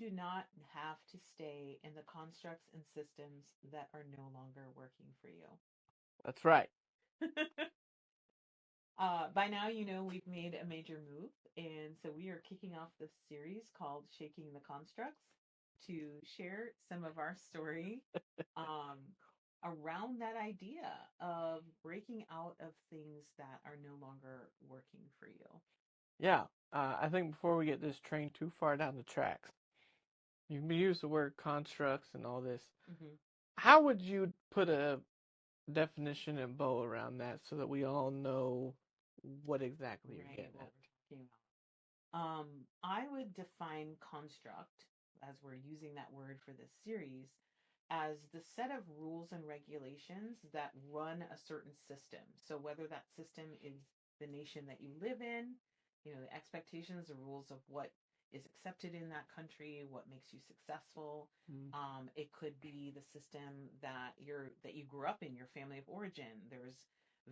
do not have to stay in the constructs and systems that are no longer working for you. That's right. By now, you know we've made a major move, and so we are kicking off this series called Shaking the Constructs to share some of our story um, around that idea of breaking out of things that are no longer working for you. Yeah. I think before we get this train too far down the tracks, you use the word constructs and all this. Mm-hmm. How would you put a definition and bow around that so that we all know what exactly you're Right, getting what at? we're talking about. I would define construct, as we're using that word for this series, as the set of rules and regulations that run a certain system. So whether that system is the nation that you live in, you know, the expectations, the rules of what is accepted in that country, what makes you successful. Mm. It could be the system that you grew up in, your family of origin. There's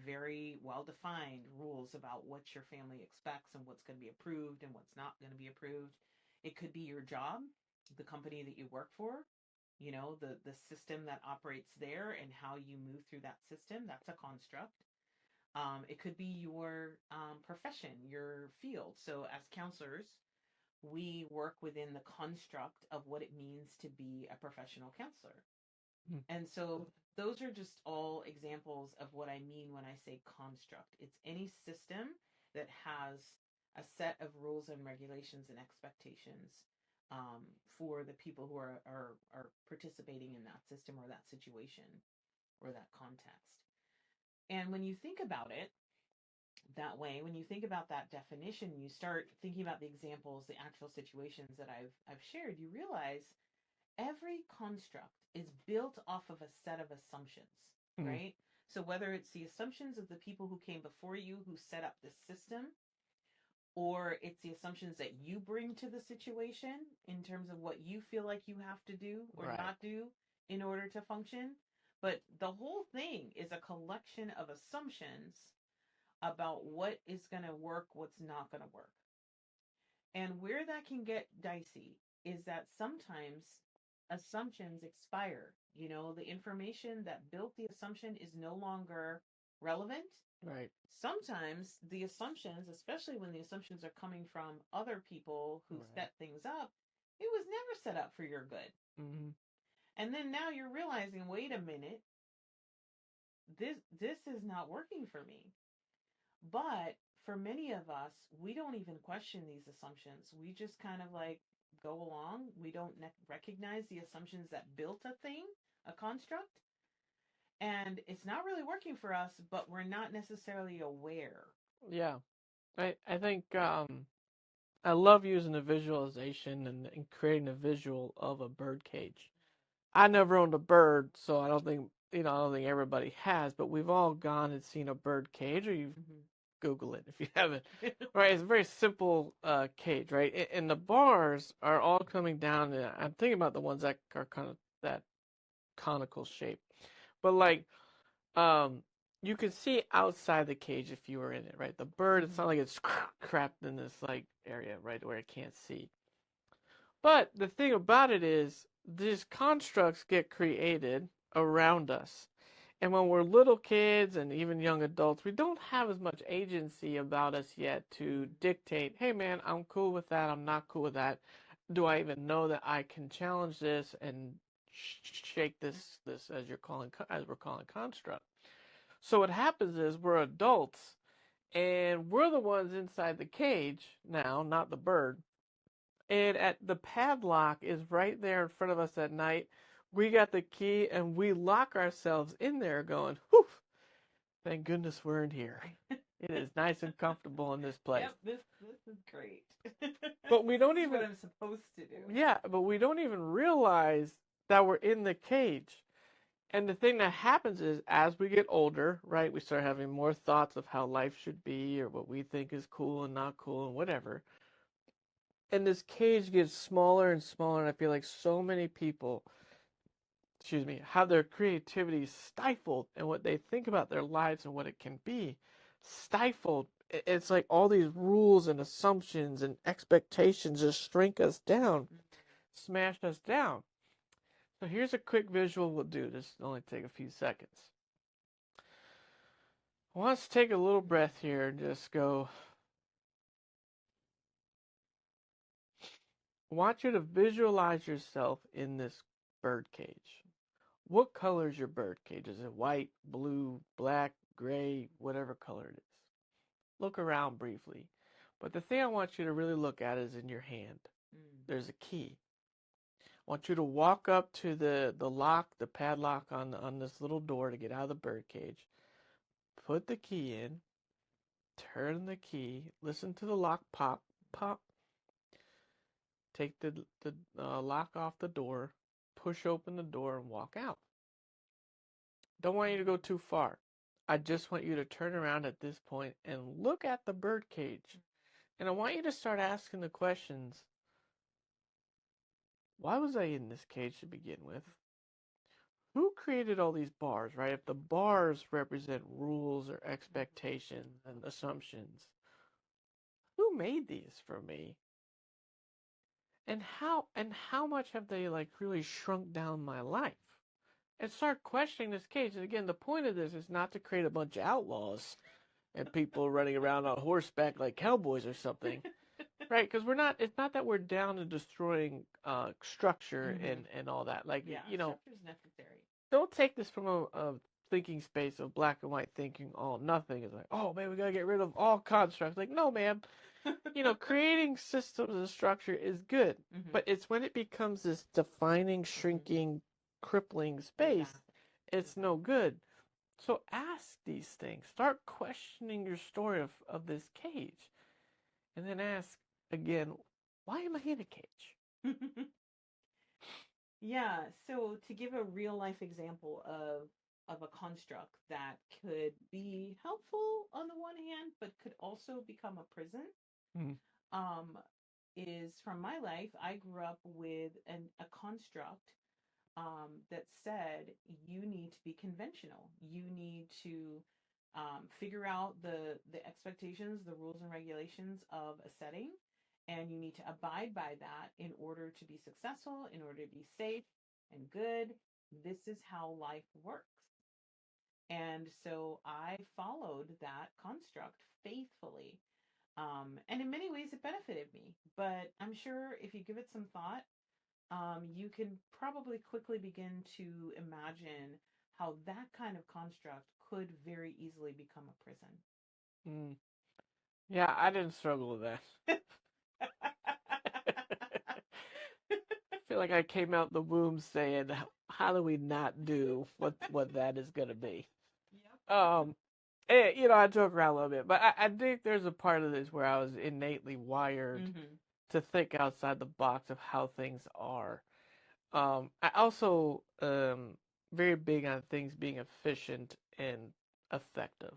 very well defined rules about what your family expects and what's going to be approved and what's not going to be approved. It could be your job, the company that you work for, you know, the system that operates there and how you move through that system. That's a construct. It could be your profession, your field. So as counselors, we work within the construct of what it means to be a professional counselor. Mm. And so those are just all examples of what I mean when I say construct. It's any system that has a set of rules and regulations and expectations for the people who are participating in that system or that situation or that context. And when you think about it that way, when you think about that definition, you start thinking about the examples, the actual situations that I've shared, you realize every construct is built off of a set of assumptions, Mm. right? So whether it's the assumptions of the people who came before you who set up this system, or it's the assumptions that you bring to the situation in terms of what you feel like you have to do or Right. not do in order to function. But the whole thing is a collection of assumptions about what is going to work, what's not going to work. And where that can get dicey is that sometimes assumptions expire. You know, the information that built the assumption is no longer relevant. Right. Sometimes the assumptions, especially when the assumptions are coming from other people who Right. set things up, it was never set up for your good. Mm-hmm. And then now you're realizing, wait a minute, this is not working for me. But for many of us, we don't even question these assumptions. We just kind of like go along. We don't recognize the assumptions that built a thing, a construct, and it's not really working for us, but we're not necessarily aware. Yeah. I think I love using a visualization and creating a visual of a bird cage. I never owned a bird, so I don't think I don't think everybody has, but we've all gone and seen a bird cage, or you've Mm-hmm. Google it if you haven't. Right, it's a very simple cage, right? And the bars are all coming down. And I'm thinking about the ones that are kind of that conical shape, but like um, you can see outside the cage if you were in it, right? The bird, it's Mm-hmm. not like it's trapped in this like area, right, where it can't see. But the thing about it is, these constructs get created around us. And when we're little kids and even young adults, we don't have as much agency about us yet to dictate, hey man, I'm cool with that, I'm not cool with that. Do I even know that I can challenge this and shake this as we're calling construct? So what happens is we're adults and we're the ones inside the cage now, not the bird. And at the padlock is right there in front of us at night. We got the key and we lock ourselves in there going, whew, thank goodness we're in here. It is nice and comfortable in this place. Yep, this is great. But we don't This is even what I'm supposed to do. Yeah, but we don't even realize that we're in the cage. And the thing that happens is as we get older, right, we start having more thoughts of how life should be or what we think is cool and not cool and whatever. And this cage gets smaller and smaller, and I feel like so many people, have their creativity stifled and what they think about their lives and what it can be stifled. It's like all these rules and assumptions and expectations just shrink us down. smash us down. So here's a quick visual we'll do. This will only take a few seconds. I want us to take a little breath here and just go. I want you to visualize yourself in this bird cage. What color is your bird cage? Is it white, blue, black, gray, whatever color it is? Look around briefly. But the thing I want you to really look at is in your hand. There's a key. I want you to walk up to the lock, the padlock on this little door to get out of the bird cage. Put the key in. Turn the key. Listen to the lock pop, pop. Take the lock off the door. Push open the door and walk out. Don't want you to go too far. I just want you to turn around at this point and look at the bird cage. And I want you to start asking the questions. Why was I in this cage to begin with? Who created all these bars, right? If the bars represent rules or expectations and assumptions, who made these for me? And how much have they like really shrunk down my life? And start questioning this cage. And again, the point of this is not to create a bunch of outlaws and people running around on horseback like cowboys or something. Right, because it's not that we're down to destroying structure and all that. Like, structure is necessary. Don't take this from a thinking space of black and white thinking, all nothing. It's like, oh man, we gotta get rid of all constructs. Like, no, man. Creating systems and structure is good, but it's when it becomes this defining, shrinking, crippling space, it's no good. So ask these things. Start questioning your story of this cage. And then ask, again, why am I in a cage? Yeah, so to give a real life example of a construct that could be helpful on the one hand, but could also become a prison, is from my life. I grew up with a construct that said you need to be conventional. You need to figure out the expectations, the rules and regulations of a setting, and you need to abide by that in order to be successful, in order to be safe and good. This is how life works. And so I followed that construct faithfully. And in many ways, it benefited me. But I'm sure if you give it some thought, you can probably quickly begin to imagine how that kind of construct could very easily become a prison. Yeah, I didn't struggle with that. I feel like I came out the womb saying, how do we not do what that is going to be? Yep. I joke around a little bit, but I think there's a part of this where I was innately wired to think outside the box of how things are. I also very big on things being efficient and effective.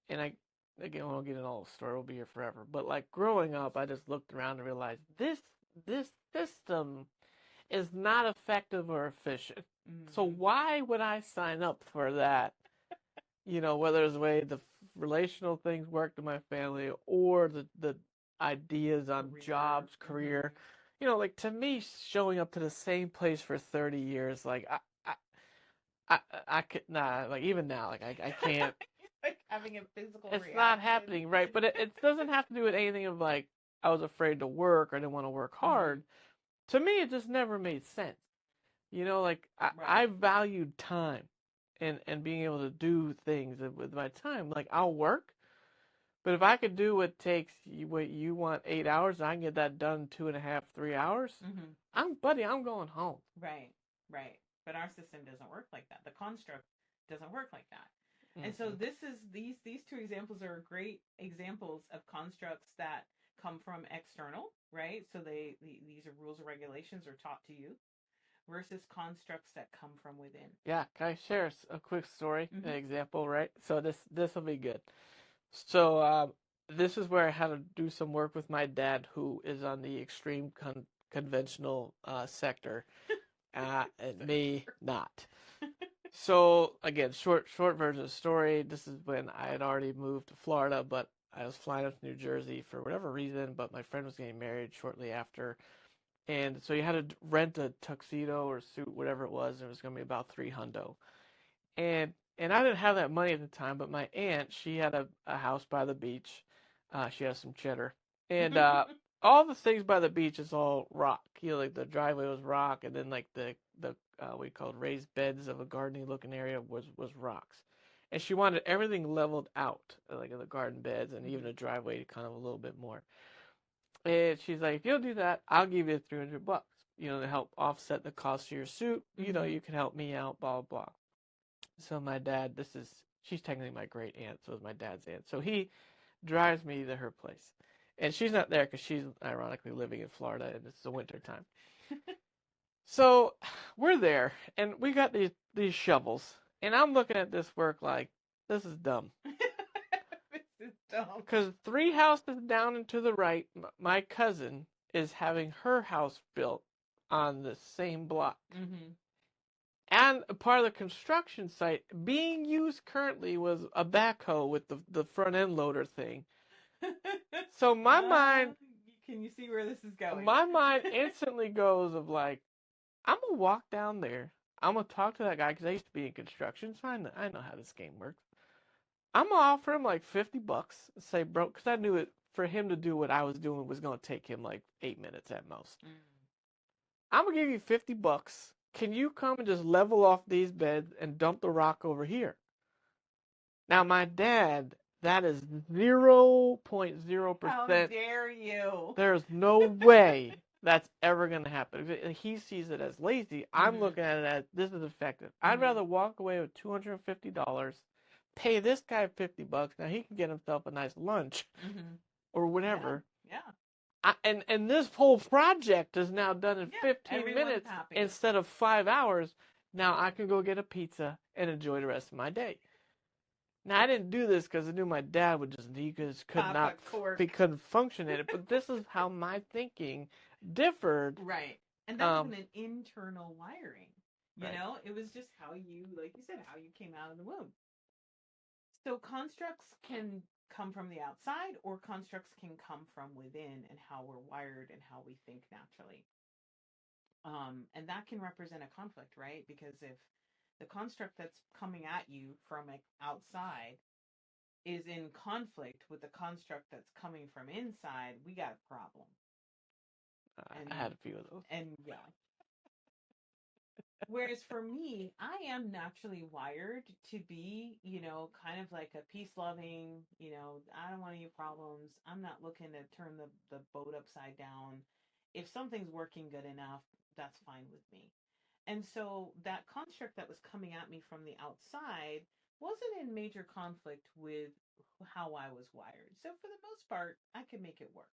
And I won't get into all the story. We'll be here forever. But like growing up, I just looked around and realized this system is not effective or efficient. So why would I sign up for that? Whether it's the way the relational things worked in my family or the ideas on jobs, career. Like to me, showing up to the same place for 30 years, like I could like even now, like I can't. Like having a physical It's reaction. not happening, right? But it doesn't have to do with anything of like I was afraid to work or I didn't want to work hard. To me, it just never made sense. Like I valued time and being able to do things with my time. Like I'll work, but if I could do what you want 8 hours, I can get that done 2.5, 3 hours. I'm going home. Right. But our system doesn't work like that. The construct doesn't work like that. And so these two examples are great examples of constructs that come from external, right? So these are rules and regulations are taught to you versus constructs that come from within. Yeah, can I share a quick story, an example, right? So this will be good. So this is where I had to do some work with my dad, who is on the extreme conventional sector, and me not. So again, short version of the story. This is when I had already moved to Florida, but I was flying up to New Jersey for whatever reason. But my friend was getting married shortly after, And so you had to rent a tuxedo or suit, whatever it was, and it was going to be about $300. And I didn't have that money at the time, but my aunt, she had a house by the beach. She has some cheddar. And all the things by the beach is all rock. You know, like the driveway was rock, and then like the what we called raised beds of a gardening looking area was rocks. And she wanted everything leveled out, like in the garden beds and even the driveway kind of a little bit more. And she's like, if you'll do that, I'll give you $300, you know, to help offset the cost of your suit. You know, you can help me out, blah, blah, blah. So my dad, she's technically my great aunt, so it's my dad's aunt. So he drives me to her place. And she's not there because she's ironically living in Florida and it's the winter time. So we're there and we got these shovels. And I'm looking at this work like, this is dumb. This is dumb. Because 3 houses down and to the right, my cousin is having her house built on the same block. Mm-hmm. And a part of the construction site being used currently was a backhoe with the front end loader thing. So my mind... Can you see where this is going? My mind instantly goes of like, I'm going to walk down there. I'm going to talk to that guy because I used to be in construction, so I know how this game works. I'm going to offer him like $50 and say, bro, because I knew it, for him to do what I was doing was going to take him like 8 minutes at most. I'm going to give you $50. Can you come and just level off these beds and dump the rock over here? Now, my dad, that is 0.0%. How dare you? There's no way that's ever going to happen. He sees it as lazy. I'm looking at it as, this is effective. I'd rather walk away with $250, pay this guy $50. Now, he can get himself a nice lunch or whatever. Yeah. And this whole project is now done in 15 minutes instead of 5 hours. Now I can go get a pizza and enjoy the rest of my day. Now I didn't do this because I knew my dad would couldn't function in it. But this is how my thinking differed. Right, and that's an internal wiring. You know, it was just how you, like you said, how you came out of the womb. So constructs can come from the outside, or constructs can come from within, and how we're wired and how we think naturally. And that can represent a conflict, right? Because if the construct that's coming at you from outside is in conflict with the construct that's coming from inside, we got a problem. I had a few of those. And yeah. Whereas for me, I am naturally wired to be, you know, kind of like a peace-loving, you know, I don't want any problems. I'm not looking to turn the boat upside down. If something's working good enough, that's fine with me. And so that construct that was coming at me from the outside wasn't in major conflict with how I was wired. So for the most part, I could make it work.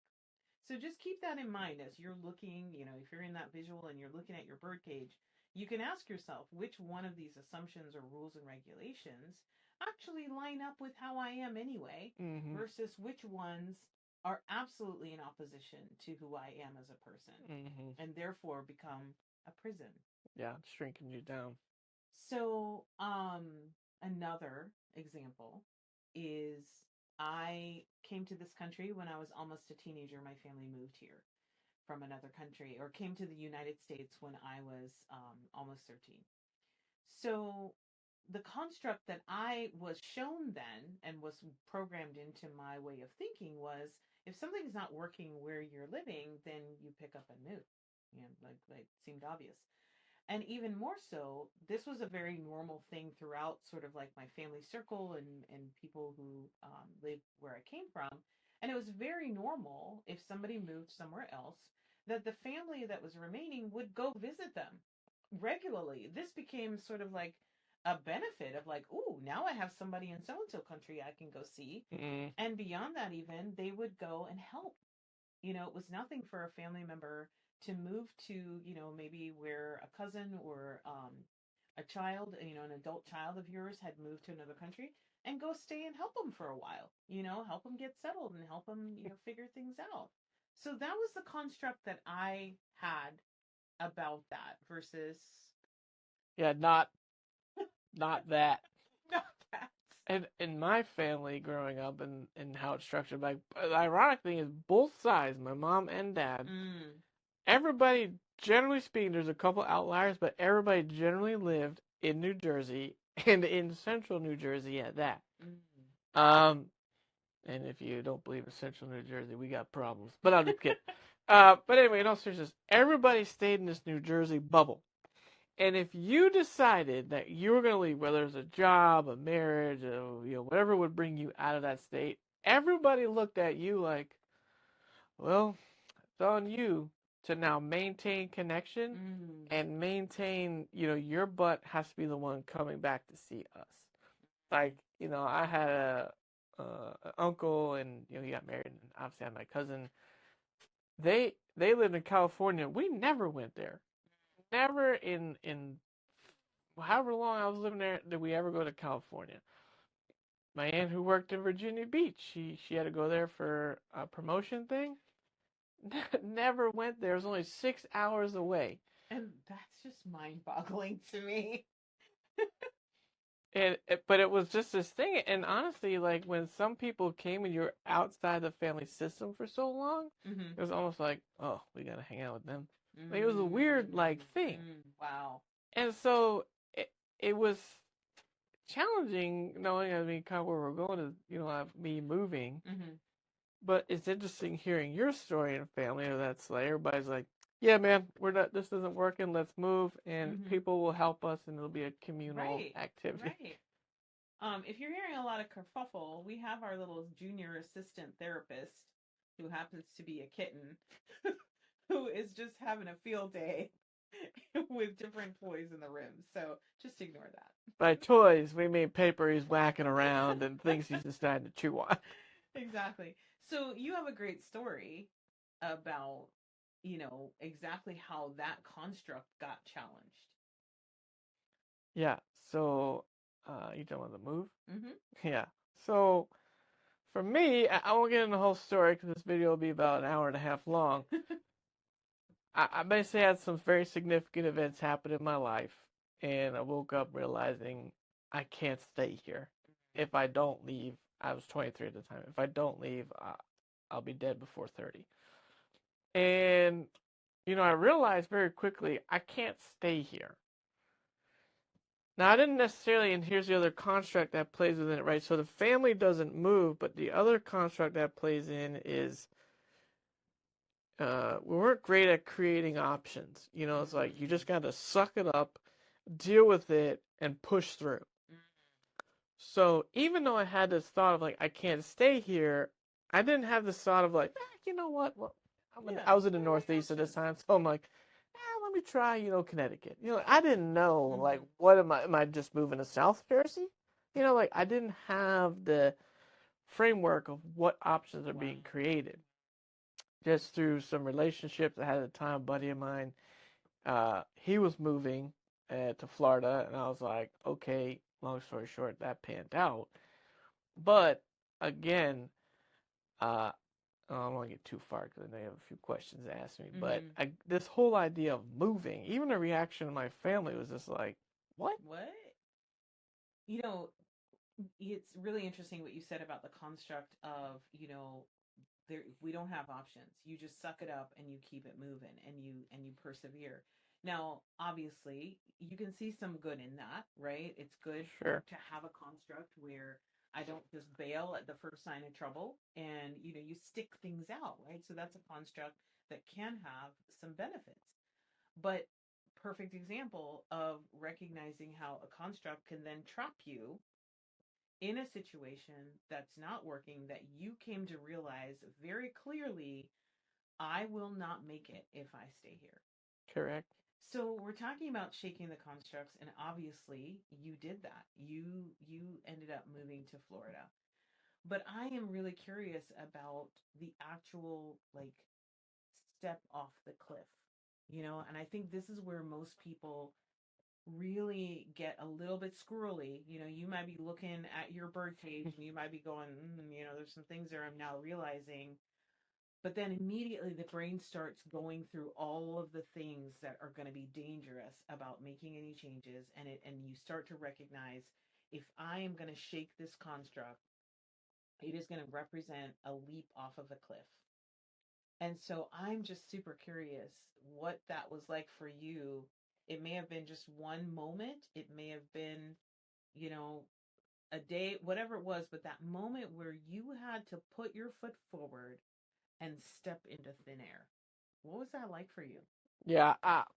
So just keep that in mind as you're looking, you know, if you're in that visual and you're looking at your birdcage, you can ask yourself which one of these assumptions or rules and regulations actually line up with how I am anyway, versus which ones are absolutely in opposition to who I am as a person, and therefore become a prison. Yeah, shrinking you down. So, another example is I came to this country when I was almost a teenager. My family moved here from another country, or came to the United States when I was almost 13. So the construct that I was shown then and was programmed into my way of thinking was, if something's not working where you're living, then you pick up and move. You know, like seemed obvious. And even more so, this was a very normal thing throughout sort of like my family circle and people who lived where I came from. And it was very normal if somebody moved somewhere else that the family that was remaining would go visit them regularly. This became sort of like a benefit of like, ooh, now I have somebody in so-and-so country I can go see. And beyond that, even, they would go and help. You know, it was nothing for a family member to move to, you know, maybe where a cousin or a child, you know, an adult child of yours had moved to another country, and go stay and help them for a while, you know, help them get settled and help them, you know, figure things out. So that was the construct that I had about that versus... Yeah, not that. Not that. And in my family growing up and how it's structured, like, the ironic thing is both sides, my mom and dad, everybody, generally speaking, there's a couple outliers, but everybody generally lived in New Jersey and in central New Jersey at that. Mm. Um, and if you don't believe in central New Jersey, we got problems. But I'm just kidding. But anyway, in all seriousness, everybody stayed in this New Jersey bubble. And if you decided that you were going to leave, whether it's a job, a marriage, whatever would bring you out of that state, everybody looked at you like, well, it's on you to now maintain connection and maintain, your butt has to be the one coming back to see us. Like, I had an uncle, and he got married, and obviously I had my cousin. They lived in California. We never went there. Never in however long I was living there did we ever go to California. My aunt who worked in Virginia Beach, she had to go there for a promotion thing. Never went there. It was only 6 hours away. And that's just mind-boggling to me. But it was just this thing. And honestly, like when some people came and you're outside the family system for so long, it was almost like, oh, we gotta hang out with them. Like, it was a weird thing. Wow. And so it was challenging knowing, kind of where we're going is, me moving. But it's interesting hearing your story and family. That's like everybody's like, yeah, man, we're not. This isn't working. Let's move, and people will help us, and it'll be a communal activity. Right. If you're hearing a lot of kerfuffle, we have our little junior assistant therapist, who happens to be a kitten, who is just having a field day with different toys in the room. So just ignore that. By toys, we mean paper he's whacking around and things he's deciding to chew on. Exactly. So you have a great story about, exactly how that construct got challenged. Yeah. So, you talking about the move? Mm-hmm. Yeah. So, for me, I won't get into the whole story because this video will be about an hour and a half long. I basically had some very significant events happen in my life, and I woke up realizing I can't stay here. If I don't leave, I was 23 at the time. If I don't leave, I'll be dead before 30. And, I realized very quickly I can't stay here. Now, I didn't necessarily, and here's the other construct that plays within it, right? So the family doesn't move, but the other construct that plays in is we weren't great at creating options. It's like you just got to suck it up, deal with it, and push through. So even though I had this thought of like, I can't stay here, I didn't have this thought of like, you know what? Well, I was in the Northeast at this time, so I'm like, let me try, Connecticut. I didn't know, like, what am I just moving to South Jersey? Like, I didn't have the framework of what options are being created. Just through some relationships I had at the time, a buddy of mine, he was moving to Florida, and I was like, okay, long story short, that panned out. But, again, I don't want to get too far because I know you have a few questions to ask me. But this whole idea of moving, even the reaction of my family was just like, what? What? It's really interesting what you said about the construct of, we don't have options. You just suck it up and you keep it moving and you persevere. Now, obviously, you can see some good in that, right? It's good to have a construct where I don't just bail at the first sign of trouble and you stick things out, right? So that's a construct that can have some benefits. But perfect example of recognizing how a construct can then trap you in a situation that's not working, that you came to realize very clearly, I will not make it if I stay here. Correct. So we're talking about shaking the constructs, and obviously you did that. You ended up moving to Florida. But I am really curious about the actual step off the cliff. And I think this is where most people really get a little bit squirrely. You might be looking at your birdcage and you might be going, there's some things there I'm now realizing. But then immediately the brain starts going through all of the things that are going to be dangerous about making any changes. And you start to recognize, if I am going to shake this construct, it is going to represent a leap off of a cliff. And so I'm just super curious what that was like for you. It may have been just one moment, it may have been, you know, a day, whatever it was, but that moment where you had to put your foot forward and step into thin air. What was that like for you? Yeah,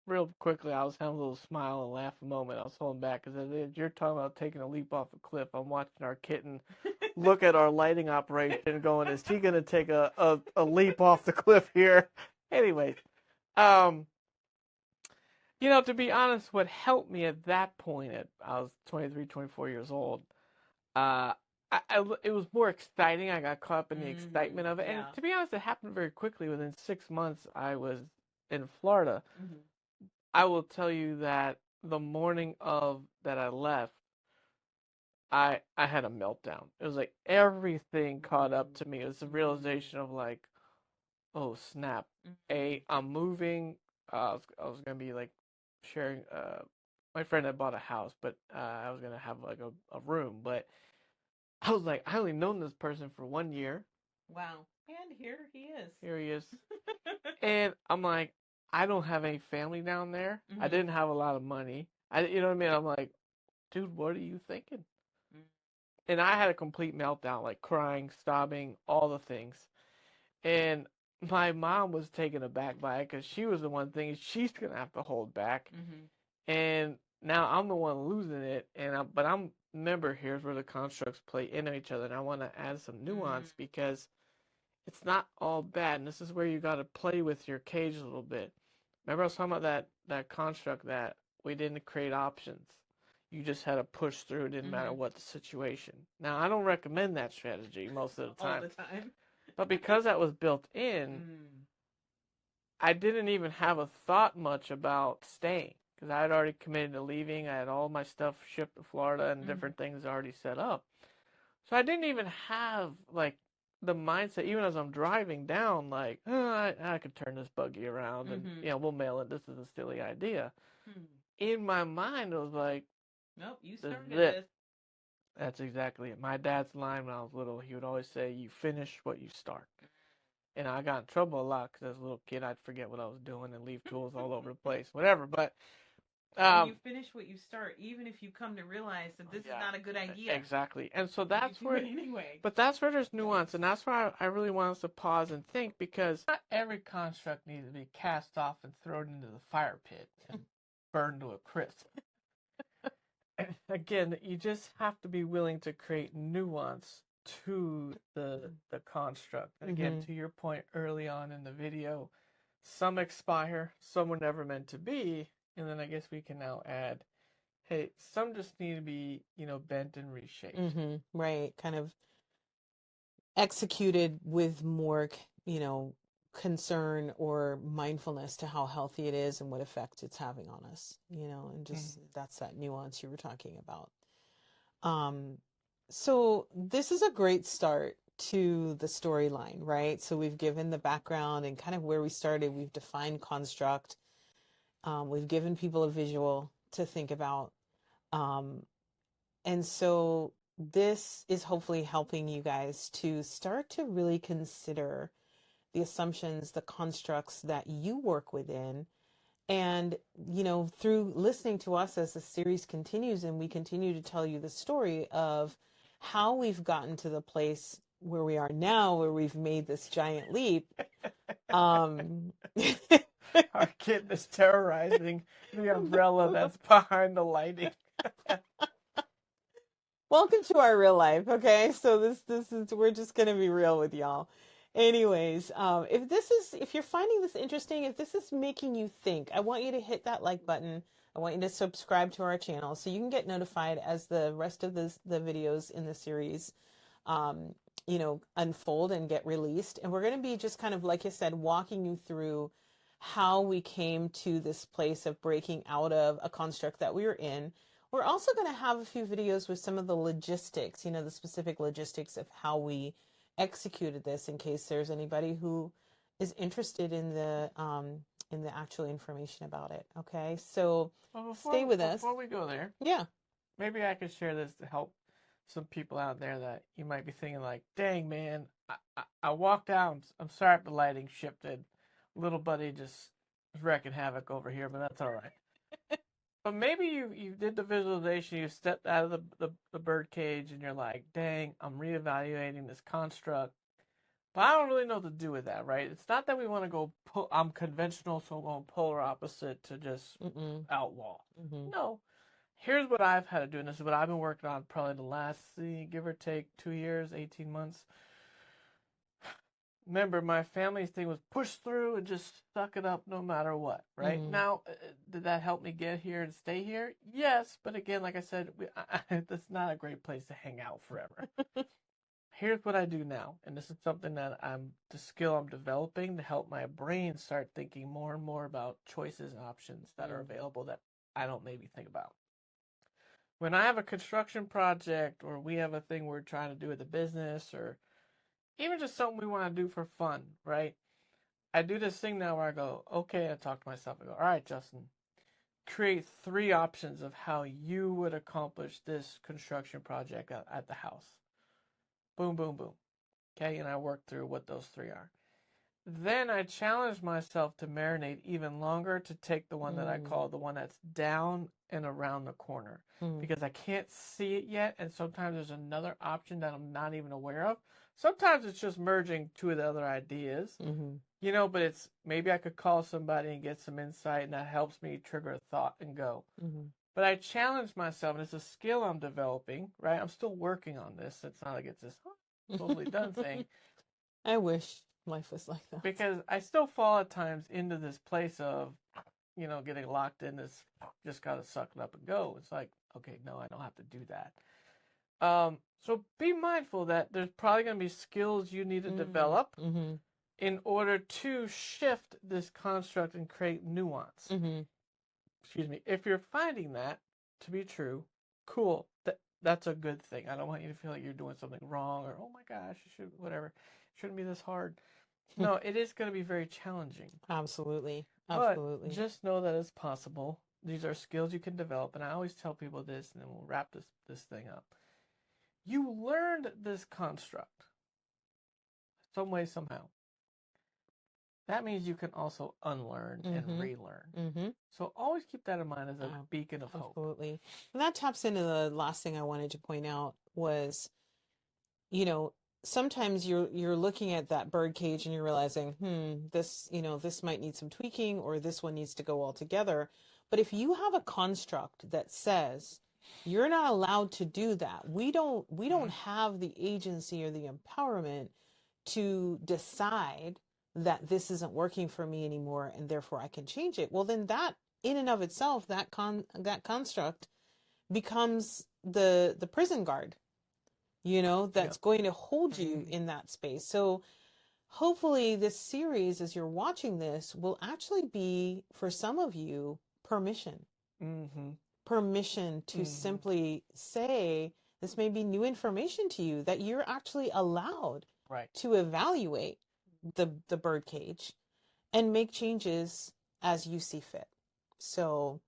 real quickly, I was having a little smile and laugh a moment. I was holding back because you're talking about taking a leap off a cliff. I'm watching our kitten look at our lighting operation going, is he going to take a leap off the cliff here? Anyways, um, to be honest, what helped me at that point, I was 23, 24 years old, uh, it was more exciting. I got caught up in the excitement of it. And Yeah. to be honest, it happened very quickly. Within 6 months, I was in Florida. Mm-hmm. I will tell you that the morning of that I left, I had a meltdown. It was like everything caught up to me. It was a realization of like, oh snap. I'm moving. I was gonna be like sharing. My friend had bought a house, but I was gonna have like a room. But I was like, I only known this person for 1 year. Wow. And here he is. Here he is. And I'm like, I don't have any family down there. I didn't have a lot of money. You know what I mean? I'm like, dude, what are you thinking? And I had a complete meltdown, like crying, sobbing, all the things. And my mom was taken aback by it because she was the one thinking she's gonna have to hold back. And now I'm the one losing it. But I'm remember, here's where the constructs play into each other, and I want to add some nuance because it's not all bad. And this is where you got to play with your cage a little bit. Remember I was talking about that construct that we didn't create options. You just had to push through. It didn't matter what the situation. Now, I don't recommend that strategy most of the time. All the time. But because that was built in, I didn't even have a thought much about staying because I had already committed to leaving. I had all my stuff shipped to Florida and different things already set up. So I didn't even have like the mindset, even as I'm driving down, like, oh, I could turn this buggy around and we'll mail it. This is a silly idea. In my mind, it was like, nope, you this started is it. this. That's exactly it. My dad's line when I was little, he would always say, you finish what you start. And I got in trouble a lot because as a little kid, I'd forget what I was doing and leave tools all over the place, whatever. But you finish what you start, even if you come to realize that this is not a good idea. Exactly. And so that's where, anyway. But that's where there's nuance. And that's why I really want us to pause and think, because not every construct needs to be cast off and thrown into the fire pit and burned to a crisp. Again, you just have to be willing to create nuance to the construct. Again, to your point early on in the video, some expire, some were never meant to be, and then I guess we can now add, hey, some just need to be, bent and reshaped. Right, kind of executed with more, concern or mindfulness to how healthy it is and what effect it's having on us, and just that's that nuance you were talking about. So this is a great start to the storyline, right? So we've given the background and kind of where we started. We've defined construct. We've given people a visual to think about. And so this is hopefully helping you guys to start to really consider the assumptions, the constructs that you work within. And, through listening to us as the series continues and we continue to tell you the story of how we've gotten to the place where we are now, where we've made this giant leap. Our kitten is terrorizing the umbrella that's behind the lighting. Welcome to our real life, okay? So this is we're just gonna be real with y'all. Anyways, if you're finding this interesting, if this is making you think, I want you to hit that like button. I want you to subscribe to our channel so you can get notified as the rest of the videos in the series, unfold and get released. And we're going to be just kind of, like you said, walking you through how we came to this place of breaking out of a construct that we were in. We're also going to have a few videos with some of the logistics, the specific logistics of how we executed this, in case there's anybody who is interested in the actual information about it. Okay, so stay with us. Before we go there, maybe I could share this to help some people out there that you might be thinking like, dang man, I walked down. I'm sorry if the lighting shifted. Little buddy just was wrecking havoc over here, but that's all right. But maybe you did the visualization, you stepped out of the bird cage, and you're like, dang, I'm reevaluating this construct. But I don't really know what to do with that, right? It's not that we want to go, I'm conventional, so I'm going polar opposite to just outlaw. No. Here's what I've had to do, and this is what I've been working on probably the last, give or take, 2 years, 18 months. Remember, my family's thing was push through and just suck it up no matter what, right? Now, did that help me get here and stay here? Yes, but again, like I said, that's not a great place to hang out forever. Here's what I do now, and this is something that the skill I'm developing to help my brain start thinking more and more about choices and options that are available that I don't maybe think about. When I have a construction project, or we have a thing we're trying to do with a business, or even just something we want to do for fun, right? I do this thing now where I go, okay, I talk to myself, I go, all right, Justin, create 3 options of how you would accomplish this construction project at the house. Boom, boom, boom. Okay, and I work through what those 3 are. Then I challenge myself to marinate even longer to take the one that I call the one that's down and around the corner. Because I can't see it yet, and sometimes there's another option that I'm not even aware of. Sometimes it's just merging 2 of the other ideas. You know, but it's maybe I could call somebody and get some insight, and that helps me trigger a thought and go. But I challenge myself, and it's a skill I'm developing, right? I'm still working on this. It's not like it's this totally done thing. I wish life was like that. Because I still fall at times into this place of, you know, getting locked in this, just gotta suck it up and go. It's like, okay, no, I don't have to do that. So be mindful that there's probably going to be skills you need to develop in order to shift this construct and create nuance. Excuse me. If you're finding that to be true, cool. That's a good thing. I don't want you to feel like you're doing something wrong, or, oh my gosh, you should, whatever. It shouldn't be this hard. No, it is going to be very challenging. Absolutely. But just know that it's possible. These are skills you can develop. And I always tell people this, and then we'll wrap this thing up. You learned this construct some way, somehow. That means you can also unlearn and relearn. So always keep that in mind as a beacon of hope. Absolutely. And that taps into the last thing I wanted to point out was, you know, sometimes you're looking at that bird cage and you're realizing, this, you know, this might need some tweaking, or this one needs to go all together. But if you have a construct that says you're not allowed to do that, we don't have the agency or the empowerment to decide that this isn't working for me anymore, and therefore I can change it. Well, then that in and of itself, that construct becomes the prison guard, you know, that's going to hold you in that space. So hopefully this series, as you're watching this, will actually be, for some of you, permission. Permission to simply say, this may be new information to you, that you're actually allowed to evaluate the bird cage and make changes as you see fit. So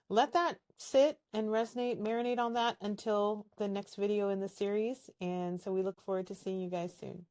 let that sit and resonate, marinate on that until the next video in the series. And so we look forward to seeing you guys soon.